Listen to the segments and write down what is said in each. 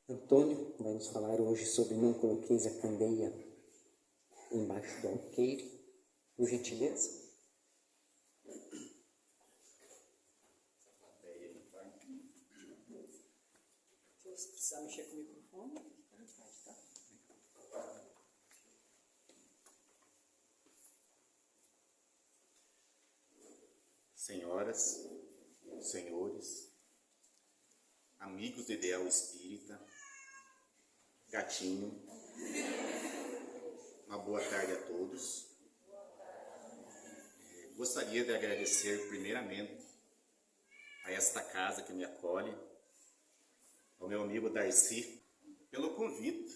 Antônio vai nos falar hoje sobre não coloqueis a candeia embaixo do alqueire, por gentileza. Se precisar mexer com o microfone, tá? Senhoras, senhores, amigos do Ideal Espírita, gatinho, uma boa tarde a todos. Gostaria de agradecer primeiramente a esta casa que me acolhe, ao meu amigo Darcy, pelo convite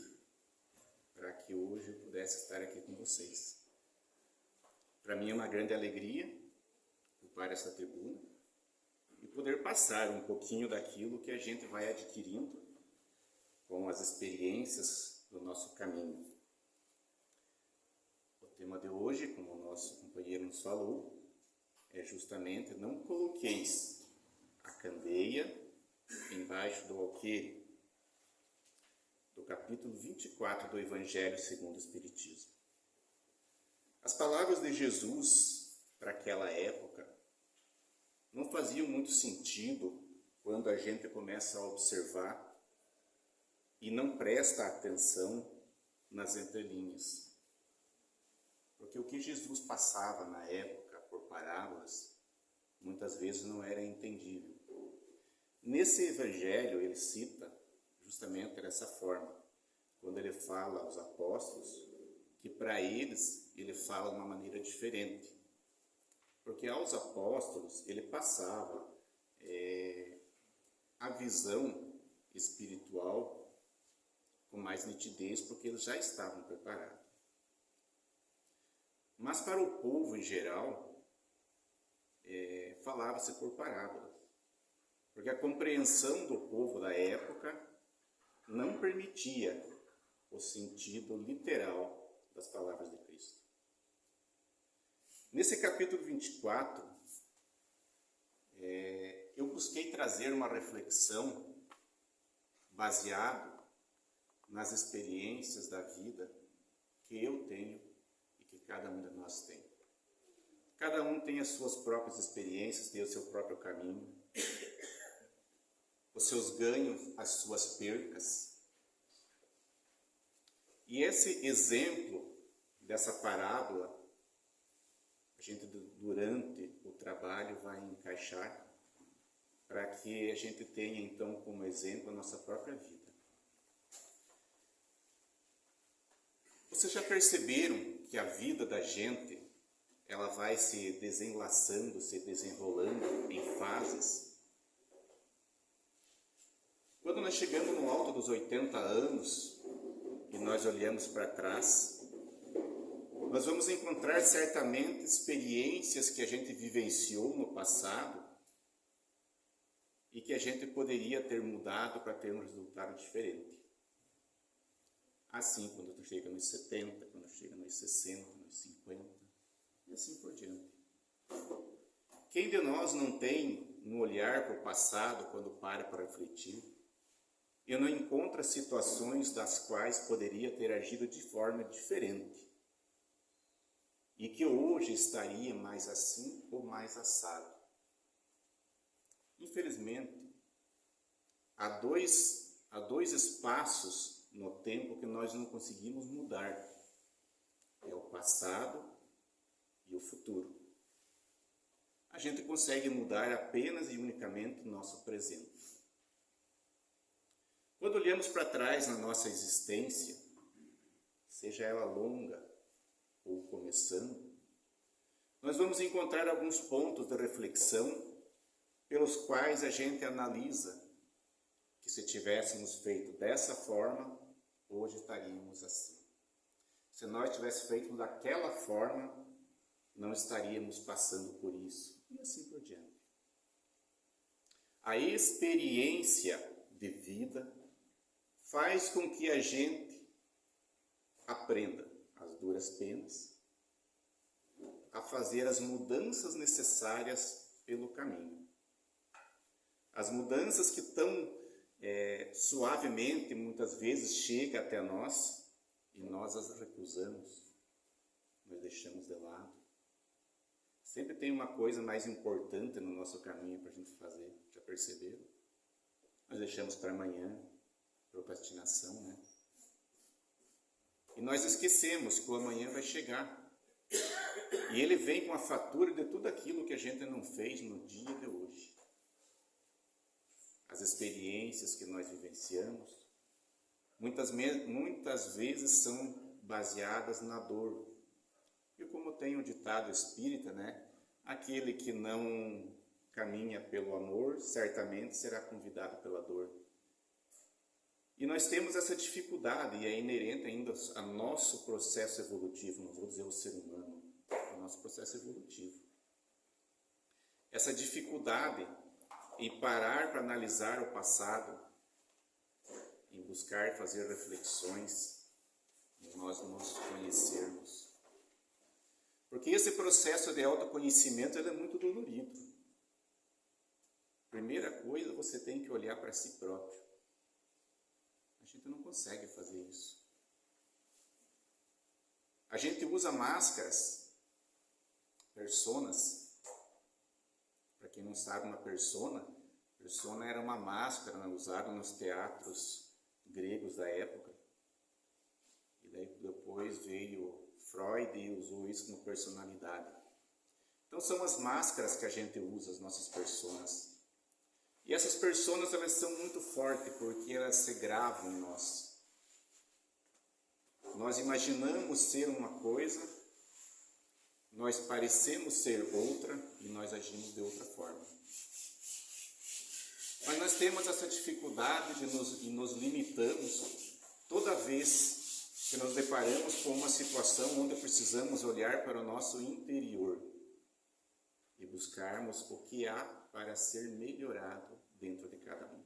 para que hoje eu pudesse estar aqui com vocês. Para mim é uma grande alegria ocupar essa tribuna e poder passar um pouquinho daquilo que a gente vai adquirindo com as experiências do nosso caminho. O tema de hoje, como o nosso companheiro nos falou, é justamente não coloqueis a candeia embaixo do alqueire, do capítulo 24 do Evangelho segundo o Espiritismo. As palavras de Jesus para aquela época não faziam muito sentido quando a gente começa a observar e não presta atenção nas entrelinhas. Porque o que Jesus passava na época por parábolas, muitas vezes não era entendível. Nesse evangelho ele cita justamente dessa forma, quando ele fala aos apóstolos, que para eles ele fala de uma maneira diferente. Porque aos apóstolos ele passava a visão espiritual com mais nitidez, porque eles já estavam preparados. Mas para o povo em geral, falava-se por parábolas, porque a compreensão do povo da época não permitia o sentido literal das palavras de Cristo. Nesse capítulo 24, eu busquei trazer uma reflexão baseada nas experiências da vida que eu tenho e que cada um de nós tem. Cada um tem as suas próprias experiências, tem o seu próprio caminho, os seus ganhos, as suas percas. E esse exemplo dessa parábola, a gente durante o trabalho vai encaixar para que a gente tenha então como exemplo a nossa própria vida. Vocês já perceberam que a vida da gente, ela vai se desenlaçando, se desenrolando em fases? Quando nós chegamos no alto dos 80 anos e nós olhamos para trás, nós vamos encontrar certamente experiências que a gente vivenciou no passado e que a gente poderia ter mudado para ter um resultado diferente. Assim, quando tu chega nos 70, quando chega nos 60, nos 50, e assim por diante. Quem de nós não tem um olhar para o passado quando para refletir e não encontra situações das quais poderia ter agido de forma diferente e que hoje estaria mais assim ou mais assado? Infelizmente, há dois espaços no tempo que nós não conseguimos mudar. É o passado e o futuro. A gente consegue mudar apenas e unicamente o nosso presente. Quando olhamos para trás na nossa existência, seja ela longa ou começando, nós vamos encontrar alguns pontos de reflexão pelos quais a gente analisa que se tivéssemos feito dessa forma, hoje estaríamos assim. Se nós tivéssemos feito daquela forma, não estaríamos passando por isso. E assim por diante. A experiência de vida faz com que a gente aprenda as duras penas, a fazer as mudanças necessárias pelo caminho. As mudanças que estão suavemente, muitas vezes chega até nós e nós as recusamos, nós deixamos de lado. Sempre tem uma coisa mais importante no nosso caminho para a gente fazer, já perceberam? Nós deixamos para amanhã, procrastinação, né? E nós esquecemos que o amanhã vai chegar. E ele vem com a fatura de tudo aquilo que a gente não fez no dia de hoje. As experiências que nós vivenciamos, muitas vezes são baseadas na dor. E como tem o ditado espírita, né? Aquele que não caminha pelo amor, certamente será convidado pela dor. E nós temos essa dificuldade, e é inerente ainda ao nosso processo evolutivo, não vou dizer o ser humano, ao nosso processo evolutivo. Essa dificuldade em parar para analisar o passado, em buscar fazer reflexões, em nós nos conhecermos. Porque esse processo de autoconhecimento ele é muito dolorido. Primeira coisa, você tem que olhar para si próprio. A gente não consegue fazer isso. A gente usa máscaras, personas. Para quem não sabe, uma persona era uma máscara usada nos teatros gregos da época. E daí depois veio Freud e usou isso como personalidade. Então são as máscaras que a gente usa, as nossas personas. E essas personas, elas são muito fortes porque elas se gravam em nós. Nós imaginamos ser uma coisa, nós parecemos ser outra e nós agimos de outra forma. Mas nós temos essa dificuldade e nos limitamos toda vez que nos deparamos com uma situação onde precisamos olhar para o nosso interior e buscarmos o que há para ser melhorado dentro de cada um.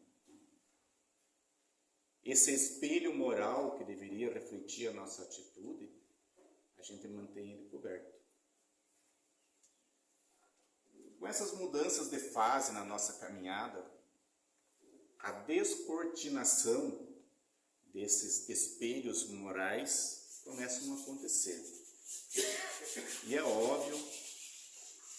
Esse espelho moral que deveria refletir a nossa atitude, a gente mantém ele coberto. Com essas mudanças de fase na nossa caminhada, a descortinação desses espelhos morais começam a acontecer. E é óbvio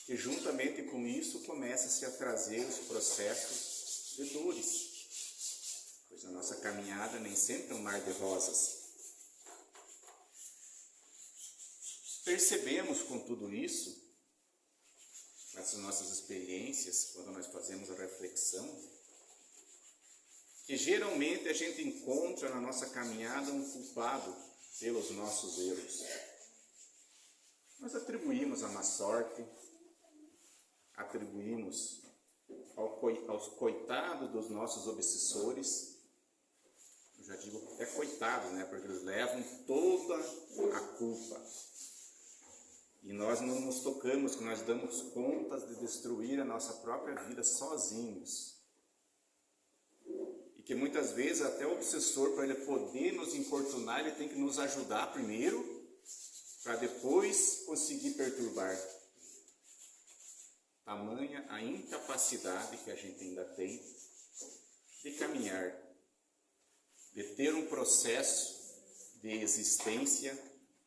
que juntamente com isso começa-se a trazer os processos de dores, pois a nossa caminhada nem sempre é um mar de rosas. Percebemos com tudo isso, com essas nossas experiências, quando nós fazemos a reflexão, que geralmente a gente encontra na nossa caminhada um culpado pelos nossos erros. Nós atribuímos a má sorte, atribuímos aos coitados dos nossos obsessores, eu já digo até coitados, né? Porque eles levam toda a culpa. E nós não nos tocamos, que nós damos contas de destruir a nossa própria vida sozinhos. E que muitas vezes até o obsessor, para ele poder nos importunar, ele tem que nos ajudar primeiro, para depois conseguir perturbar. Tamanha a incapacidade que a gente ainda tem de caminhar, de ter um processo de existência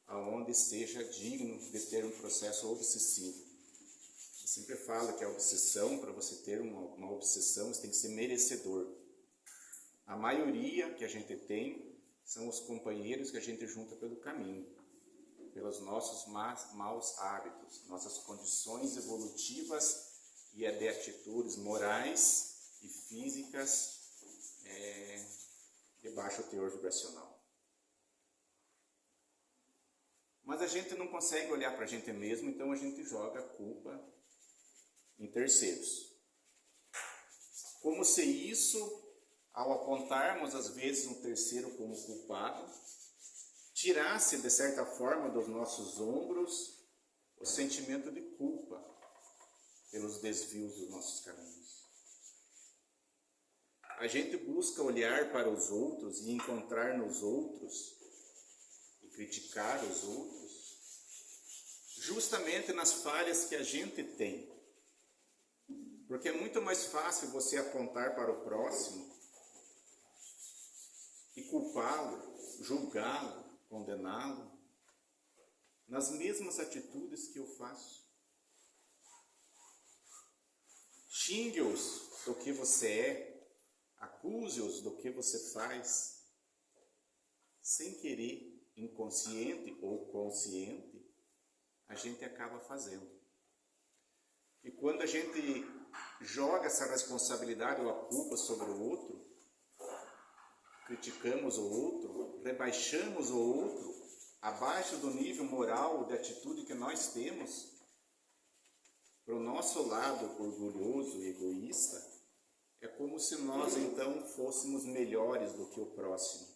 aonde seja digno de ter um processo obsessivo. Eu sempre falo que a obsessão, para você ter uma obsessão, você tem que ser merecedor. A maioria que a gente tem são os companheiros que a gente junta pelo caminho, pelos nossos maus hábitos, nossas condições evolutivas e de atitudes morais e físicas de baixo teor vibracional. Mas a gente não consegue olhar para a gente mesmo, então a gente joga a culpa em terceiros. Como se isso, ao apontarmos às vezes um terceiro como culpado, tirasse de certa forma dos nossos ombros o sentimento de culpa pelos desvios dos nossos caminhos. A gente busca olhar para os outros e encontrar nos outros criticar os outros, justamente nas falhas que a gente tem. Porque é muito mais fácil você apontar para o próximo e culpá-lo, julgá-lo, condená-lo nas mesmas atitudes que eu faço. Xingue-os do que você é, acuse-os do que você faz, sem querer, inconsciente ou consciente, a gente acaba fazendo. E quando a gente joga essa responsabilidade ou a culpa sobre o outro, criticamos o outro, rebaixamos o outro abaixo do nível moral de atitude que nós temos, para o nosso lado orgulhoso e egoísta, é como se nós então fôssemos melhores do que o próximo,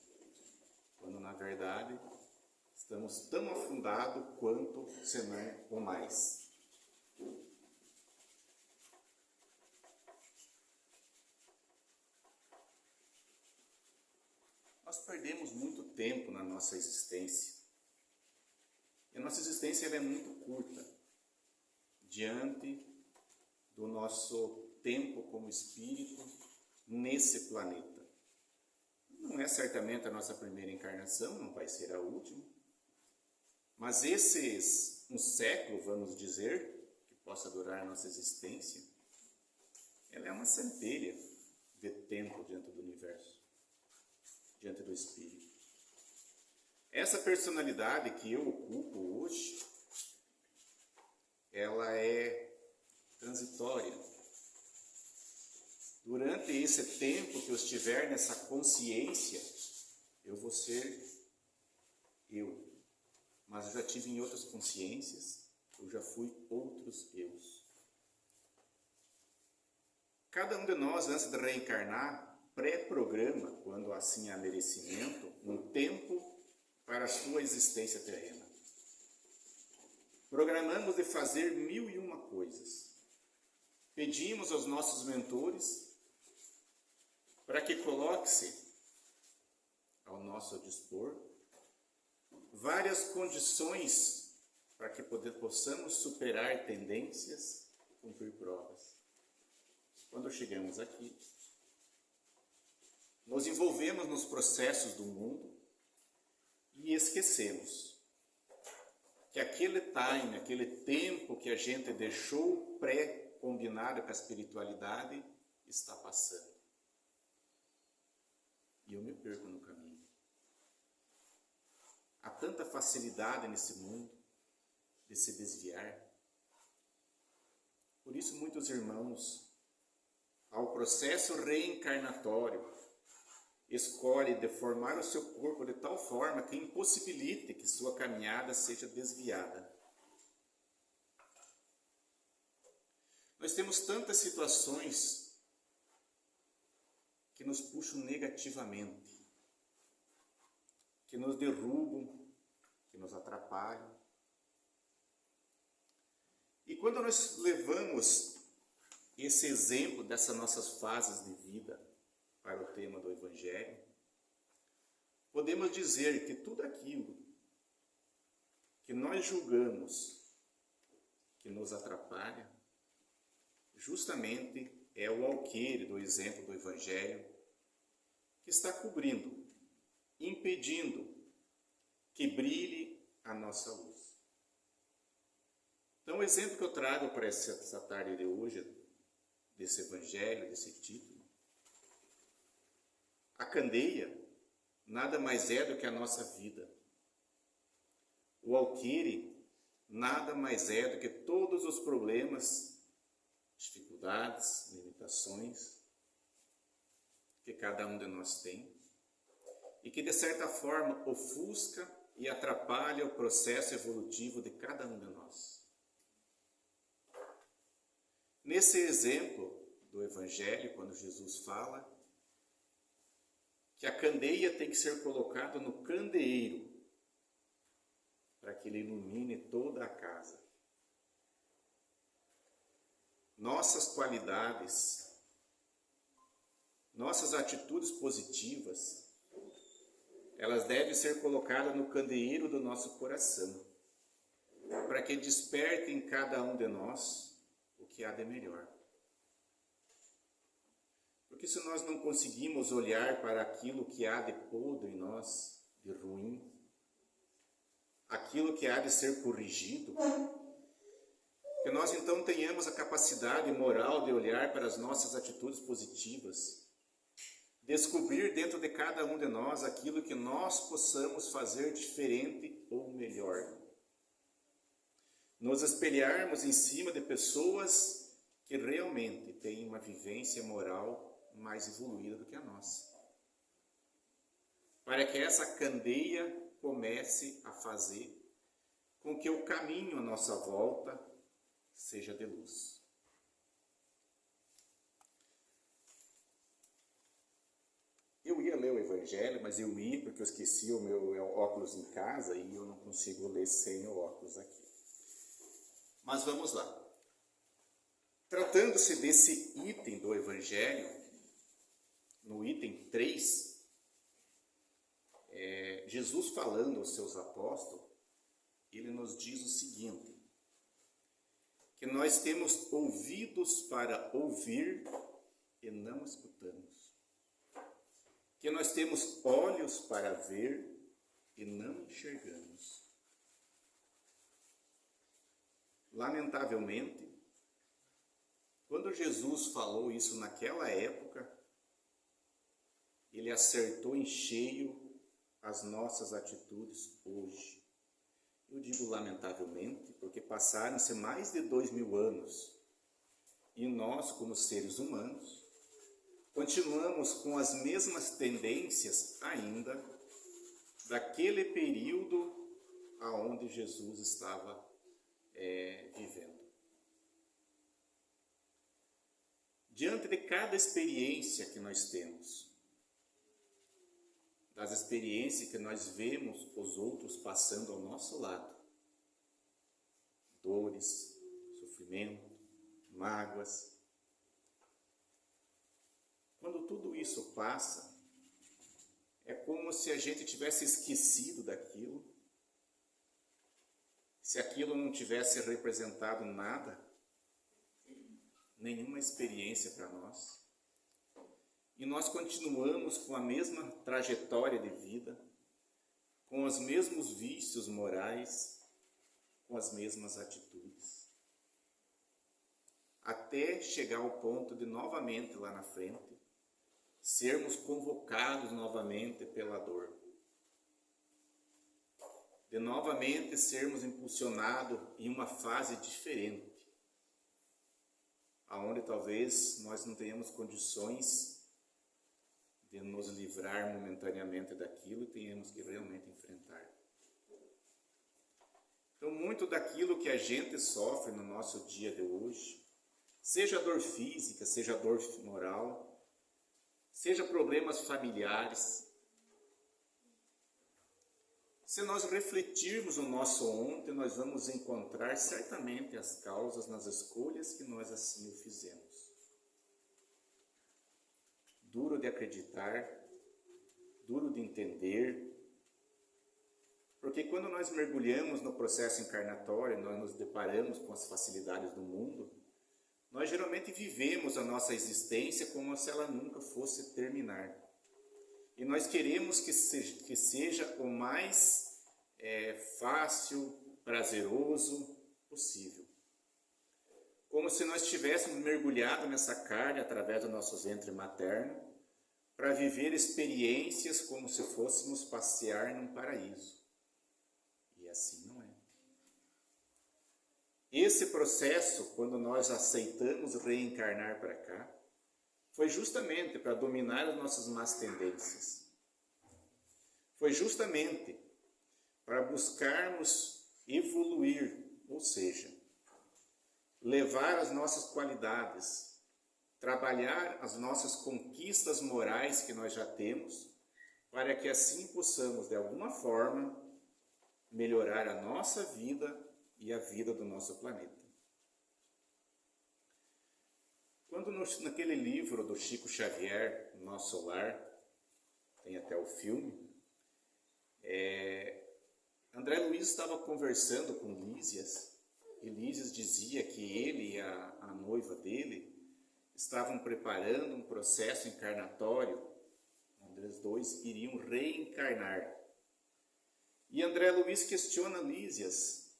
quando na verdade estamos tão afundados quanto, se não ou mais. Nós perdemos muito tempo na nossa existência. E a nossa existência ela é muito curta diante do nosso tempo como espírito nesse planeta. Não é certamente a nossa primeira encarnação, não vai ser a última. Mas um século, vamos dizer, que possa durar a nossa existência, ela é uma centelha de tempo diante do universo, diante do espírito. Essa personalidade que eu ocupo hoje, ela é transitória. Durante esse tempo que eu estiver nessa consciência, eu vou ser eu. Mas eu já tive em outras consciências, eu já fui outros eus. Cada um de nós, antes de reencarnar, pré-programa, quando assim há merecimento, um tempo para a sua existência terrena. Programamos de fazer 1001 coisas. Pedimos aos nossos mentores para que coloque-se ao nosso dispor várias condições para que possamos superar tendências e cumprir provas. Quando chegamos aqui, nos envolvemos nos processos do mundo e esquecemos que aquele time, aquele tempo que a gente deixou pré-combinado com a espiritualidade está passando. E eu me perco no caminho. Há tanta facilidade nesse mundo de se desviar. Por isso muitos irmãos, ao processo reencarnatório, escolhe deformar o seu corpo de tal forma que impossibilite que sua caminhada seja desviada. Nós temos tantas situações que nos puxam negativamente, que nos derrubam, que nos atrapalham. E quando nós levamos esse exemplo dessas nossas fases de vida para o tema do Evangelho, podemos dizer que tudo aquilo que nós julgamos que nos atrapalha, justamente é o alqueire do exemplo do Evangelho que está cobrindo, impedindo que brilhe a nossa luz. Então o exemplo que eu trago para essa tarde de hoje, desse Evangelho, desse título, a candeia nada mais é do que a nossa vida. O alqueire nada mais é do que todos os problemas, dificuldades, limitações que cada um de nós tem e que de certa forma ofusca e atrapalha o processo evolutivo de cada um de nós. Nesse exemplo do Evangelho, quando Jesus fala que a candeia tem que ser colocada no candeeiro para que ele ilumine toda a casa. Nossas qualidades, nossas atitudes positivas, elas devem ser colocadas no candeeiro do nosso coração, para que desperte em cada um de nós o que há de melhor. Porque Porque se nós não conseguimos olhar para aquilo que há de podre em nós, de ruim, aquilo que há de ser corrigido, que nós então tenhamos a capacidade moral de olhar para as nossas atitudes positivas, descobrir dentro de cada um de nós aquilo que nós possamos fazer diferente ou melhor. Nos espelharmos em cima de pessoas que realmente têm uma vivência moral mais evoluída do que a nossa. Para que essa candeia comece a fazer com que o caminho à nossa volta seja de luz. Eu ia ler o Evangelho, mas eu ia porque eu esqueci o meu óculos em casa e eu não consigo ler sem o óculos aqui. Mas vamos lá. Tratando-se desse item do Evangelho, no item 3, Jesus falando aos seus apóstolos, ele nos diz o seguinte, que nós temos ouvidos para ouvir e não escutamos. Que nós temos olhos para ver e não enxergamos. Lamentavelmente, quando Jesus falou isso naquela época, ele acertou em cheio as nossas atitudes hoje. Eu digo lamentavelmente, porque passaram-se mais de 2000 anos e nós, como seres humanos, continuamos com as mesmas tendências ainda daquele período aonde Jesus estava vivendo. Diante de cada experiência que nós temos, das experiências que nós vemos os outros passando ao nosso lado, dores, sofrimento, mágoas, quando tudo isso passa, é como se a gente tivesse esquecido daquilo, se aquilo não tivesse representado nada, nenhuma experiência para nós. E nós continuamos com a mesma trajetória de vida, com os mesmos vícios morais, com as mesmas atitudes. Até chegar ao ponto de novamente lá na frente, sermos convocados novamente pela dor. De novamente sermos impulsionados em uma fase diferente, aonde talvez nós não tenhamos condições de nos livrar momentaneamente daquilo e tenhamos que realmente enfrentar. Então, muito daquilo que a gente sofre no nosso dia de hoje, seja dor física, seja dor moral, seja problemas familiares, se nós refletirmos o nosso ontem, nós vamos encontrar certamente as causas nas escolhas que nós assim o fizemos. Duro de acreditar, duro de entender, porque quando nós mergulhamos no processo encarnatório, nós nos deparamos com as facilidades do mundo, nós geralmente vivemos a nossa existência como se ela nunca fosse terminar. E nós queremos que seja o mais fácil, prazeroso possível. Como se nós tivéssemos mergulhado nessa carne através do nosso ventre materno, para viver experiências como se fôssemos passear num paraíso. E assim não é. Esse processo, quando nós aceitamos reencarnar para cá, foi justamente para dominar as nossas más tendências. Foi justamente para buscarmos evoluir, ou seja, levar as nossas qualidades, trabalhar as nossas conquistas morais que nós já temos, para que assim possamos, de alguma forma, melhorar a nossa vida e a vida do nosso planeta. Quando naquele livro do Chico Xavier, Nosso Lar, tem até o filme, André Luiz estava conversando com Lísias, e Lísias dizia que ele e a noiva dele estavam preparando um processo encarnatório, onde os dois iriam reencarnar. E André Luiz questiona Lísias,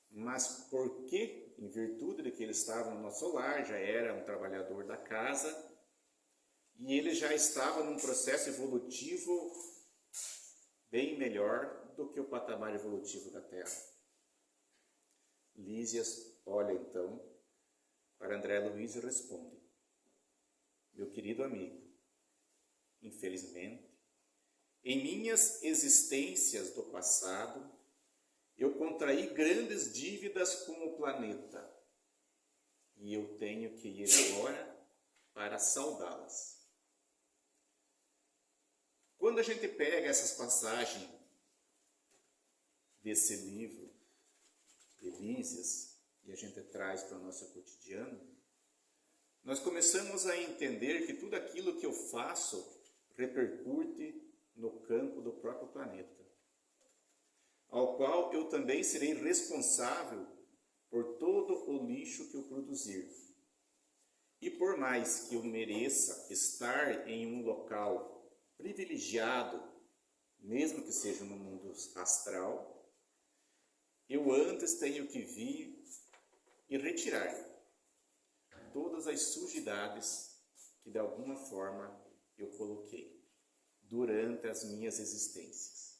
mas por que, em virtude de que ele estava no nosso lar, já era um trabalhador da casa, e ele já estava num processo evolutivo bem melhor do que o patamar evolutivo da Terra. Lísias olha então para André Luiz e responde: meu querido amigo, infelizmente, em minhas existências do passado, eu contraí grandes dívidas com o planeta e eu tenho que ir agora para saldá-las. Quando a gente pega essas passagens desse livro de Lísias e a gente traz para o nosso cotidiano, nós começamos a entender que tudo aquilo que eu faço repercute no campo do próprio planeta, ao qual eu também serei responsável por todo o lixo que eu produzir. E por mais que eu mereça estar em um local privilegiado, mesmo que seja no mundo astral, eu antes tenho que vir e retirar todas as sujidades que de alguma forma eu coloquei durante as minhas existências.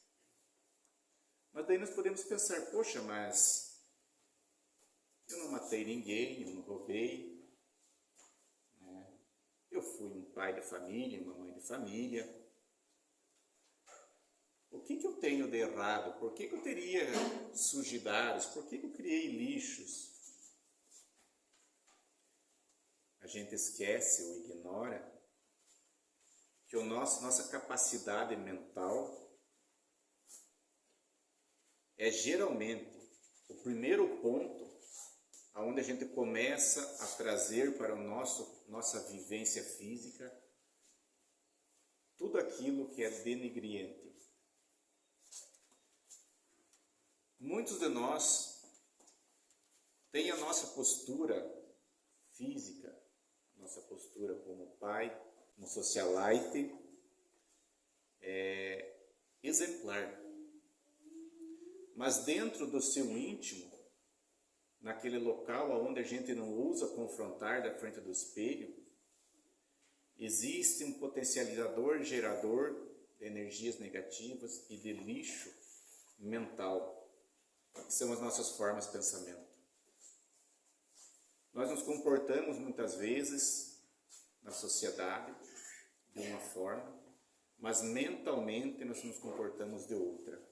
Mas daí nós podemos pensar, poxa, mas eu não matei ninguém, eu não roubei, né? Eu fui um pai de família, uma mãe de família. O que eu tenho de errado? Por que eu teria sujidades? Por que eu criei lixos? A gente esquece ou ignora que nossa capacidade mental é geralmente o primeiro ponto aonde a gente começa a trazer para nossa vivência física tudo aquilo que é denigriente. Muitos de nós têm a nossa postura física, nossa postura como pai, como socialite, exemplar. Mas dentro do seu íntimo, naquele local onde a gente não ousa confrontar da frente do espelho, existe um potencializador gerador de energias negativas e de lixo mental, que são as nossas formas de pensamento. Nós nos comportamos muitas vezes na sociedade de uma forma, mas mentalmente nós nos comportamos de outra.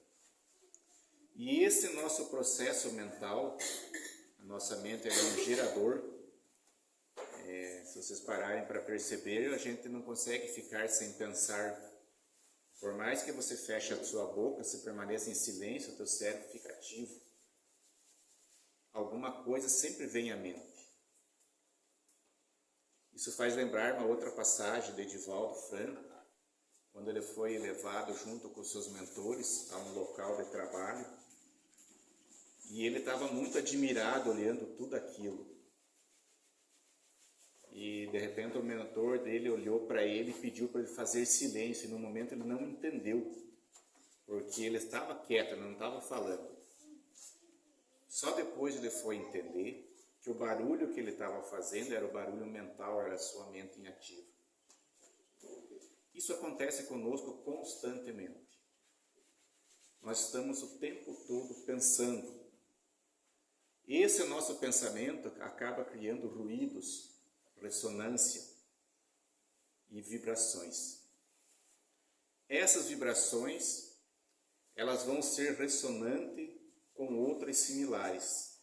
E esse nosso processo mental, a nossa mente é um gerador. Se vocês pararem para perceber, a gente não consegue ficar sem pensar. Por mais que você feche a sua boca, se permaneça em silêncio, o teu cérebro fica ativo. Alguma coisa sempre vem à mente. Isso faz lembrar uma outra passagem de Edivaldo Franco, quando ele foi levado junto com seus mentores a um local de trabalho, e ele estava muito admirado olhando tudo aquilo. E de repente o mentor dele olhou para ele e pediu para ele fazer silêncio, e no momento ele não entendeu, porque ele estava quieto, ele não estava falando. Só depois ele foi entender que o barulho que ele estava fazendo era o barulho mental, era a sua mente inativa. Isso acontece conosco constantemente. Nós estamos o tempo todo pensando. Esse nosso pensamento acaba criando ruídos, ressonância e vibrações. Essas vibrações, elas vão ser ressonantes com outras similares.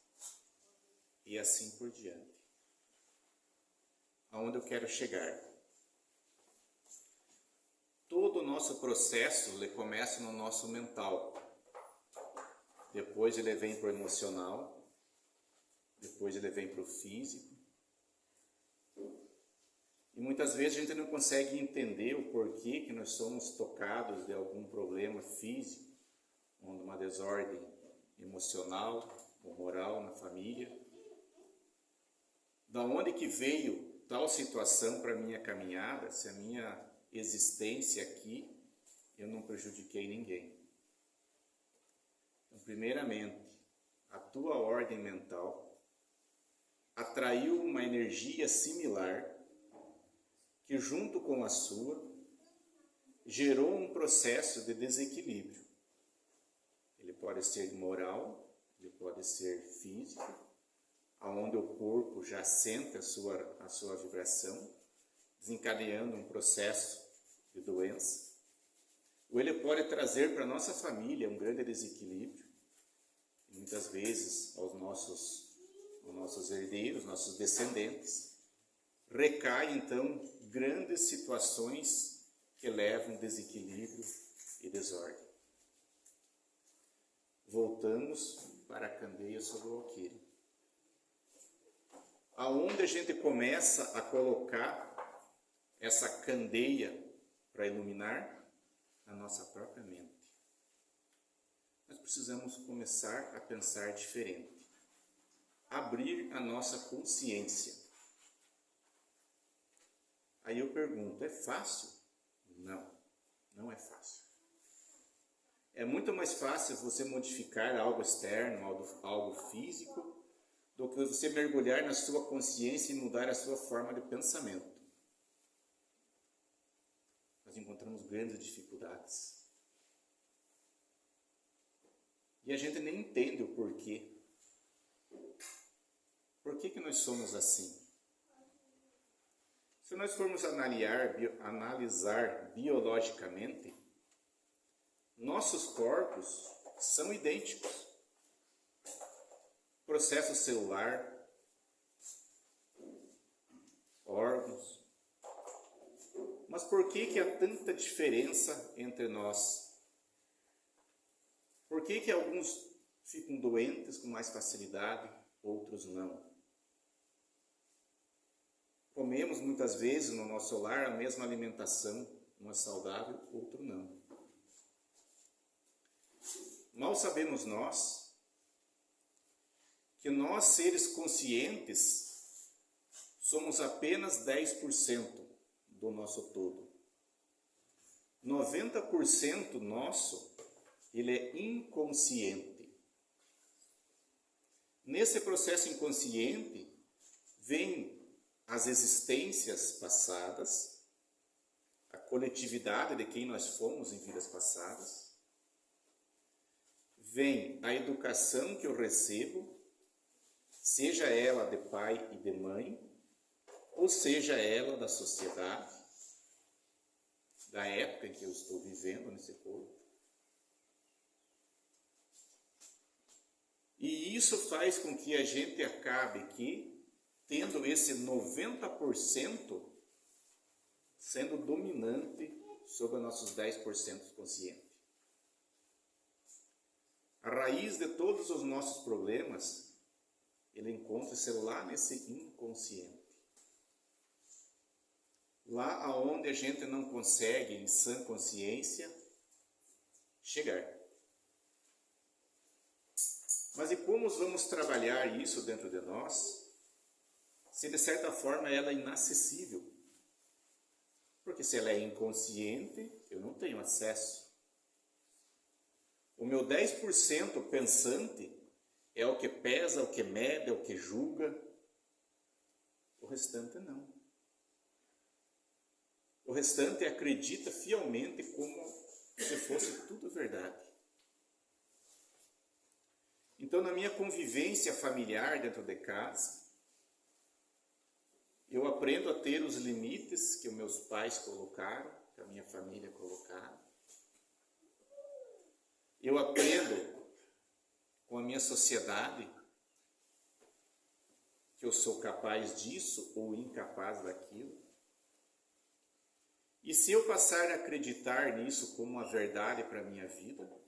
E assim por diante. Aonde eu quero chegar? Todo o nosso processo ele começa no nosso mental. Depois ele vem para o emocional. Depois ele vem para o físico. E muitas vezes a gente não consegue entender o porquê que nós somos tocados de algum problema físico, ou de uma desordem emocional ou moral na família. Da onde que veio tal situação para a minha caminhada, se a minha existência aqui, eu não prejudiquei ninguém. Então, primeiramente, a tua ordem mental atraiu uma energia similar que, junto com a sua, gerou um processo de desequilíbrio. Ele pode ser moral, ele pode ser físico, aonde o corpo já sente a sua vibração, desencadeando um processo de doença. Ou ele pode trazer para a nossa família um grande desequilíbrio, e muitas vezes aos nossos herdeiros, nossos descendentes, recai então grandes situações que levam desequilíbrio e desordem. Voltamos para a candeia sobre o alqueire, aonde a gente começa a colocar essa candeia para iluminar a nossa própria mente. Nós precisamos começar a pensar diferente, abrir a nossa consciência. Aí eu pergunto, é fácil? Não, não é fácil. É muito mais fácil você modificar algo externo, algo físico, do que você mergulhar na sua consciência e mudar a sua forma de pensamento. Nós encontramos grandes dificuldades. E a gente nem entende o porquê. Por que nós somos assim? Se nós formos analisar biologicamente, nossos corpos são idênticos. Processo celular, órgãos. Mas por que há tanta diferença entre nós? Por que alguns ficam doentes com mais facilidade, outros não? Comemos muitas vezes no nosso lar a mesma alimentação, uma saudável, outro não. Mal sabemos nós que nós, seres conscientes, somos apenas 10% do nosso todo. 90% nosso, ele é inconsciente. Nesse processo inconsciente, vem as existências passadas, a coletividade de quem nós fomos em vidas passadas, vem a educação que eu recebo, seja ela de pai e de mãe, ou seja ela da sociedade, da época em que eu estou vivendo nesse corpo. E isso faz com que a gente acabe aqui tendo esse 90% sendo dominante sobre os nossos 10% conscientes. A raiz de todos os nossos problemas, ele encontra-se lá nesse inconsciente. Lá aonde a gente não consegue, em sã consciência, chegar. Mas e como vamos trabalhar isso dentro de nós, se de certa forma ela é inacessível? Porque se ela é inconsciente, eu não tenho acesso. O meu 10% pensante é o que pesa, o que mede, é o que julga. O restante não. O restante acredita fielmente como se fosse tudo verdade. Então, na minha convivência familiar dentro de casa, eu aprendo a ter os limites que os meus pais colocaram, que a minha família colocaram. Eu aprendo com a minha sociedade que eu sou capaz disso ou incapaz daquilo. E se eu passar a acreditar nisso como uma verdade para a minha vida,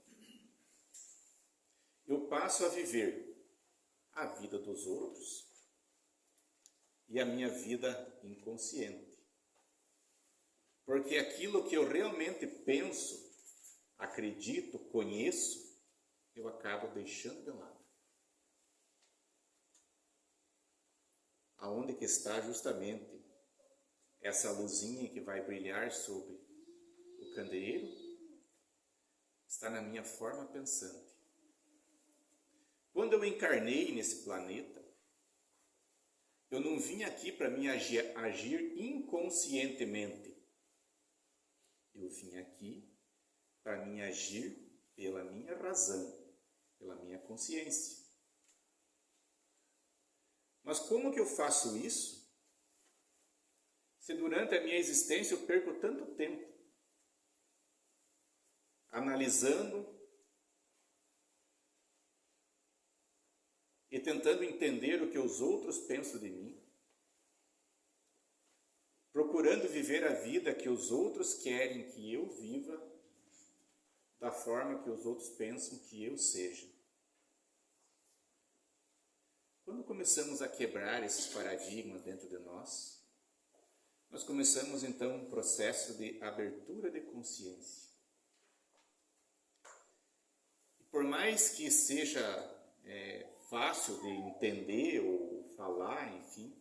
eu passo a viver a vida dos outros e a minha vida inconsciente. Porque aquilo que eu realmente penso, acredito, conheço, eu acabo deixando de lado. Aonde que está justamente essa luzinha que vai brilhar sobre o candeeiro, está na minha forma pensante. Quando eu encarnei nesse planeta, eu não vim aqui para me agir inconscientemente. Eu vim aqui para me agir pela minha razão, pela minha consciência. Mas como que eu faço isso? Se durante a minha existência eu perco tanto tempo analisando e tentando entender o que os outros pensam de mim, procurando viver a vida que os outros querem que eu viva, da forma que os outros pensam que eu seja. Quando começamos a quebrar esses paradigmas dentro de nós começamos então um processo de abertura de consciência. E por mais que seja fácil de entender ou falar, enfim,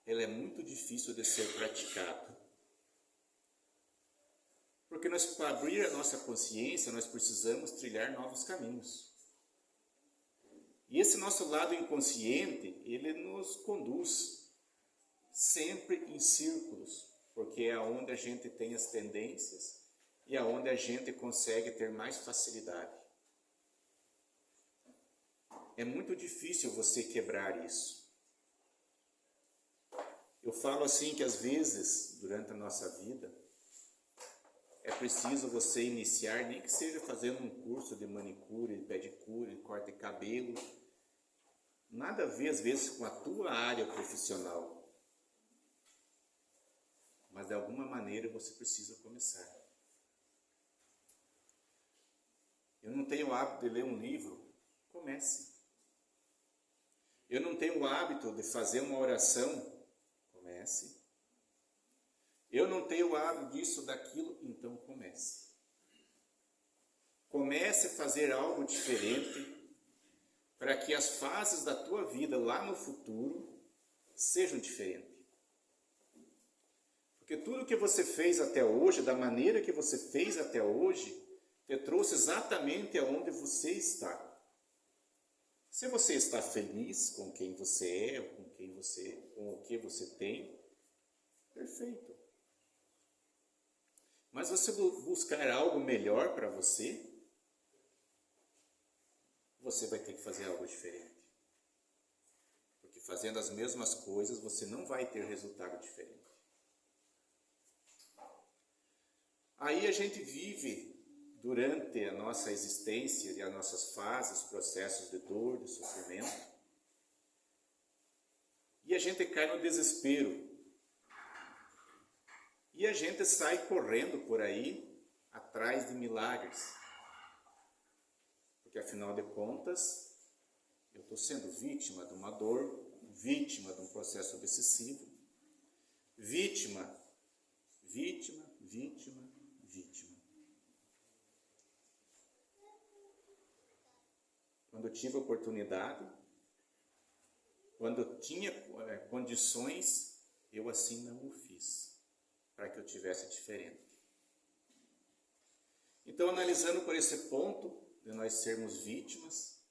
ele é muito difícil de ser praticado. Porque para abrir a nossa consciência, nós precisamos trilhar novos caminhos. E esse nosso lado inconsciente, ele nos conduz sempre em círculos, porque é onde a gente tem as tendências e é onde a gente consegue ter mais facilidade. É muito difícil você quebrar isso. Eu falo assim que às vezes, durante a nossa vida, é preciso você iniciar, nem que seja fazendo um curso de manicure, de pedicure, de corte de cabelo, nada a ver às vezes com a tua área profissional. Mas de alguma maneira você precisa começar. Eu não tenho o hábito de ler um livro, comece. Eu não tenho o hábito de fazer uma oração, comece. Eu não tenho o hábito disso, daquilo, então comece. Comece a fazer algo diferente para que as fases da tua vida lá no futuro sejam diferentes. Porque tudo que você fez até hoje, da maneira que você fez até hoje, te trouxe exatamente aonde você está. Se você está feliz com quem você é, com o que você tem, perfeito. Mas você buscar algo melhor para você, você vai ter que fazer algo diferente. Porque fazendo as mesmas coisas, você não vai ter resultado diferente. Aí a gente vive, durante a nossa existência e as nossas fases, processos de dor, de sofrimento, e a gente cai no desespero. E a gente sai correndo por aí, atrás de milagres. Porque afinal de contas, eu estou sendo vítima de uma dor, vítima de um processo obsessivo, vítima. Quando eu tive a oportunidade, quando eu tinha condições, eu assim não o fiz, para que eu tivesse diferente. Então, analisando por esse ponto, de nós sermos vítimas,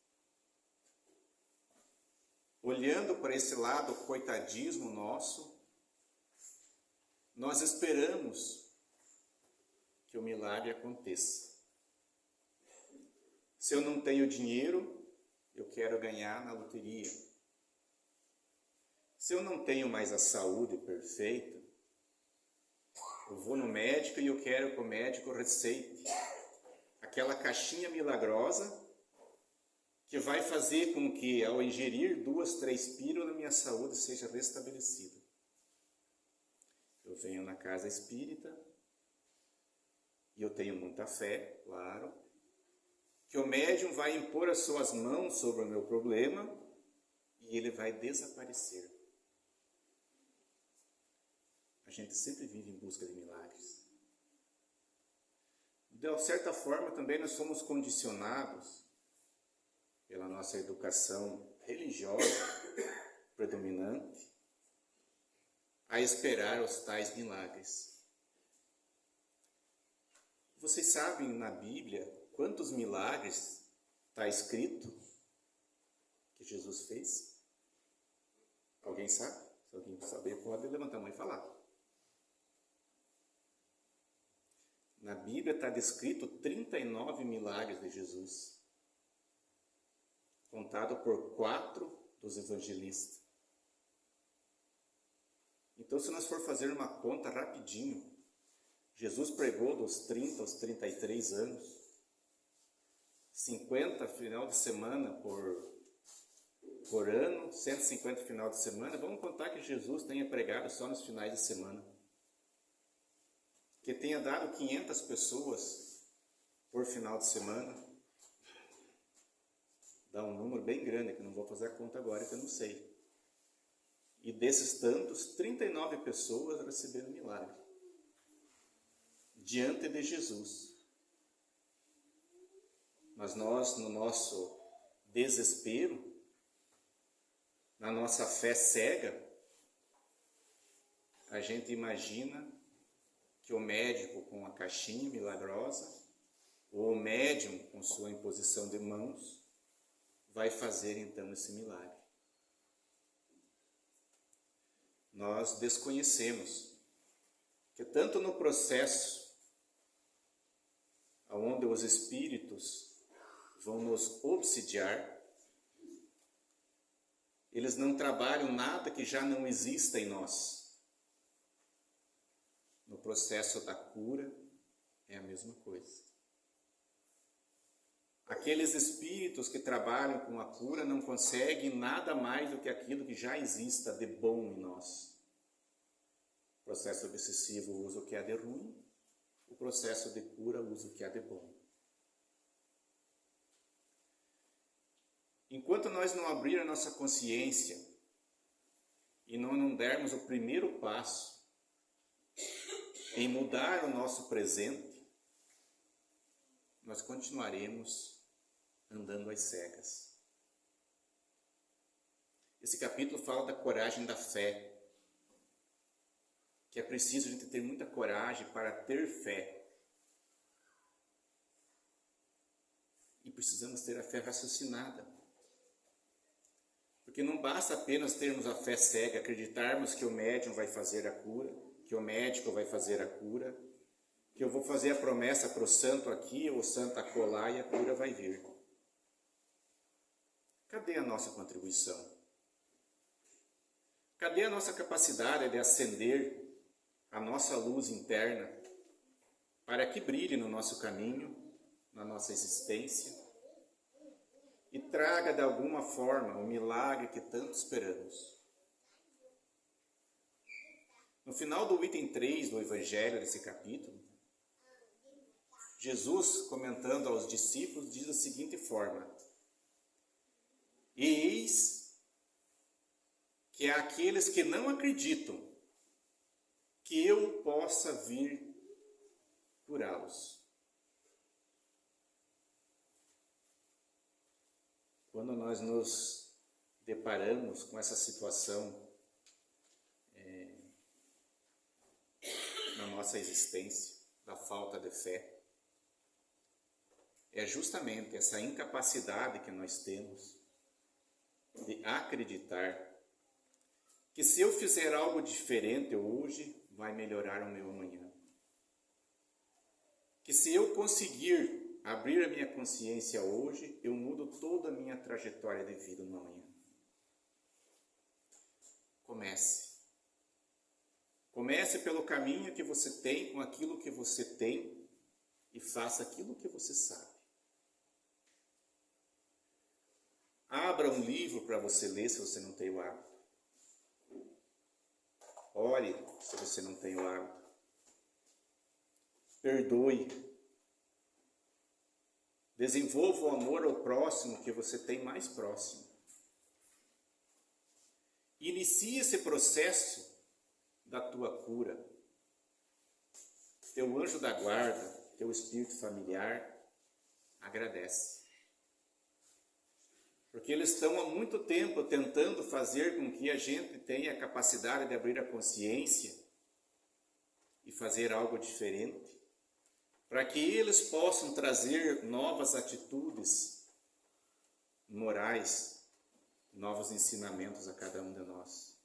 olhando para esse lado coitadismo nosso, nós esperamos que o milagre aconteça. Se eu não tenho dinheiro, eu quero ganhar na loteria. Se eu não tenho mais a saúde perfeita, eu vou no médico e eu quero que o médico receite aquela caixinha milagrosa que vai fazer com que, ao ingerir 2, 3 pílulas, a minha saúde seja restabelecida. Eu venho na casa espírita e eu tenho muita fé, claro, que o médium vai impor as suas mãos sobre o meu problema e ele vai desaparecer. A gente sempre vive em busca de milagres. De certa forma, também nós somos condicionados pela nossa educação religiosa predominante a esperar os tais milagres. Vocês sabem na Bíblia quantos milagres está escrito que Jesus fez? Alguém sabe? Se alguém saber, pode levantar a mão e falar. Na Bíblia está descrito 39 milagres de Jesus, contado por 4 dos evangelistas. Então, se nós for fazer uma conta rapidinho, Jesus pregou dos 30 aos 33 anos, 50 final de semana por ano, 150 final de semana. Vamos contar que Jesus tenha pregado só nos finais de semana, que tenha dado 500 pessoas por final de semana. Dá um número bem grande, que não vou fazer a conta agora, que eu não sei. E desses tantos, 39 pessoas receberam milagre diante de Jesus. Mas nós, no nosso desespero, na nossa fé cega, a gente imagina que o médico com a caixinha milagrosa, ou o médium com sua imposição de mãos, vai fazer então esse milagre. Nós desconhecemos que tanto no processo onde os espíritos vão nos obsidiar, eles não trabalham nada que já não exista em nós. No processo da cura é a mesma coisa. Aqueles espíritos que trabalham com a cura não conseguem nada mais do que aquilo que já exista de bom em nós. O processo obsessivo usa o que há de ruim, o processo de cura usa o que há de bom. Enquanto nós não abrir a nossa consciência e não dermos o primeiro passo em mudar o nosso presente, nós continuaremos andando às cegas. Esse capítulo fala da coragem da fé, que é preciso a gente ter muita coragem para ter fé. E precisamos ter a fé raciocinada. Porque não basta apenas termos a fé cega, acreditarmos que o médium vai fazer a cura, que o médico vai fazer a cura, que eu vou fazer a promessa para o santo aqui, ou o santo acolá e a cura vai vir. Cadê a nossa contribuição? Cadê a nossa capacidade de acender a nossa luz interna para que brilhe no nosso caminho, na nossa existência e traga de alguma forma o milagre que tanto esperamos? No final do item 3 do Evangelho, desse capítulo, Jesus, comentando aos discípulos, diz da seguinte forma: eis que há aqueles que não acreditam que eu possa vir curá-los. Quando nós nos deparamos com essa situação na nossa existência, da falta de fé, é justamente essa incapacidade que nós temos de acreditar que se eu fizer algo diferente hoje, vai melhorar o meu amanhã. Que se eu conseguir abrir a minha consciência hoje, eu mudo toda a minha trajetória de vida no amanhã. Comece. Comece pelo caminho que você tem, com aquilo que você tem, e faça aquilo que você sabe. Abra um livro para você ler se você não tem o hábito. Ore se você não tem o hábito. Perdoe. Desenvolva o amor ao próximo que você tem mais próximo. Inicie esse processo da tua cura. Teu anjo da guarda, teu espírito familiar, agradece. Porque eles estão há muito tempo tentando fazer com que a gente tenha a capacidade de abrir a consciência e fazer algo diferente, para que eles possam trazer novas atitudes morais, novos ensinamentos a cada um de nós.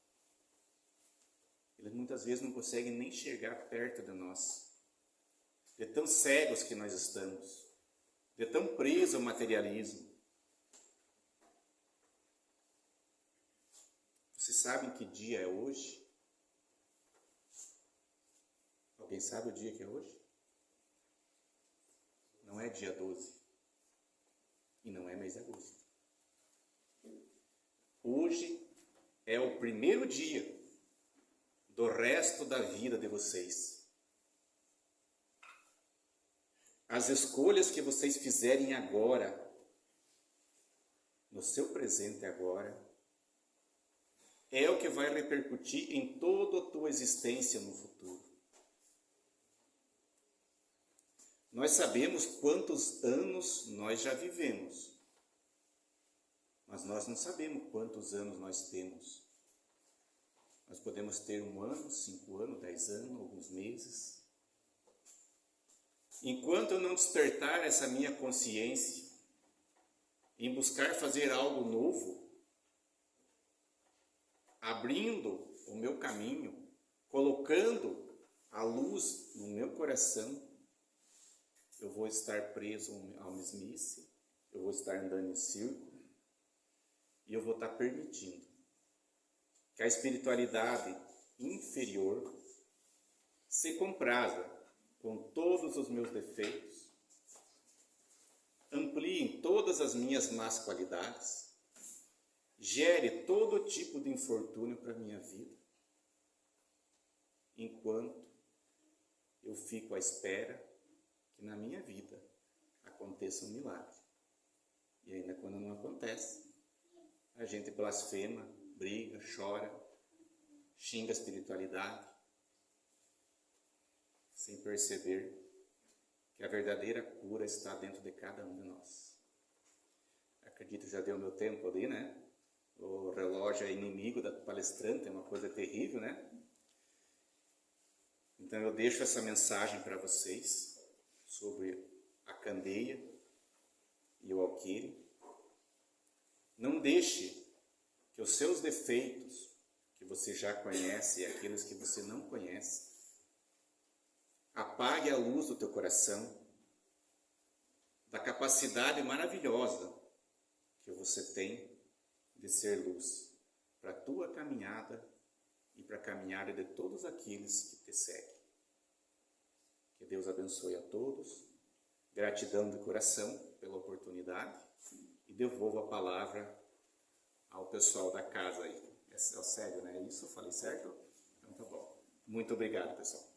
Eles muitas vezes não conseguem nem chegar perto de nós, de tão cegos que nós estamos, de tão presos ao materialismo. Vocês sabem que dia é hoje? Alguém sabe o dia que é hoje? Não é dia 12. E não é mês de agosto. Hoje é o primeiro dia do resto da vida de vocês. As escolhas que vocês fizerem agora, no seu presente agora, é o que vai repercutir em toda a tua existência no futuro. Nós sabemos quantos anos nós já vivemos, mas nós não sabemos quantos anos nós temos. Nós podemos ter 1 ano, 5 anos, 10 anos, alguns meses. Enquanto eu não despertar essa minha consciência em buscar fazer algo novo, abrindo o meu caminho, colocando a luz no meu coração, eu vou estar preso ao mesmice, eu vou estar andando em círculo e eu vou estar permitindo que a espiritualidade inferior se compraza com todos os meus defeitos, amplie todas as minhas más qualidades, gere todo tipo de infortúnio para a minha vida, enquanto eu fico à espera que na minha vida aconteça um milagre. E ainda quando não acontece, a gente blasfema, briga, chora, xinga a espiritualidade, sem perceber que a verdadeira cura está dentro de cada um de nós. Acredito que já deu meu tempo ali, né? O relógio é inimigo da palestrante, é uma coisa terrível, né? Então eu deixo essa mensagem para vocês sobre a candeia e o alqueire. Não deixe que os seus defeitos, que você já conhece e aqueles que você não conhece, apague a luz do teu coração, da capacidade maravilhosa que você tem de ser luz para a tua caminhada e para a caminhada de todos aqueles que te seguem. Que Deus abençoe a todos, gratidão de coração pela oportunidade e devolvo a palavra ao pessoal da casa aí. É sério, né? Isso? Falei certo? Então tá bom. Muito obrigado, pessoal.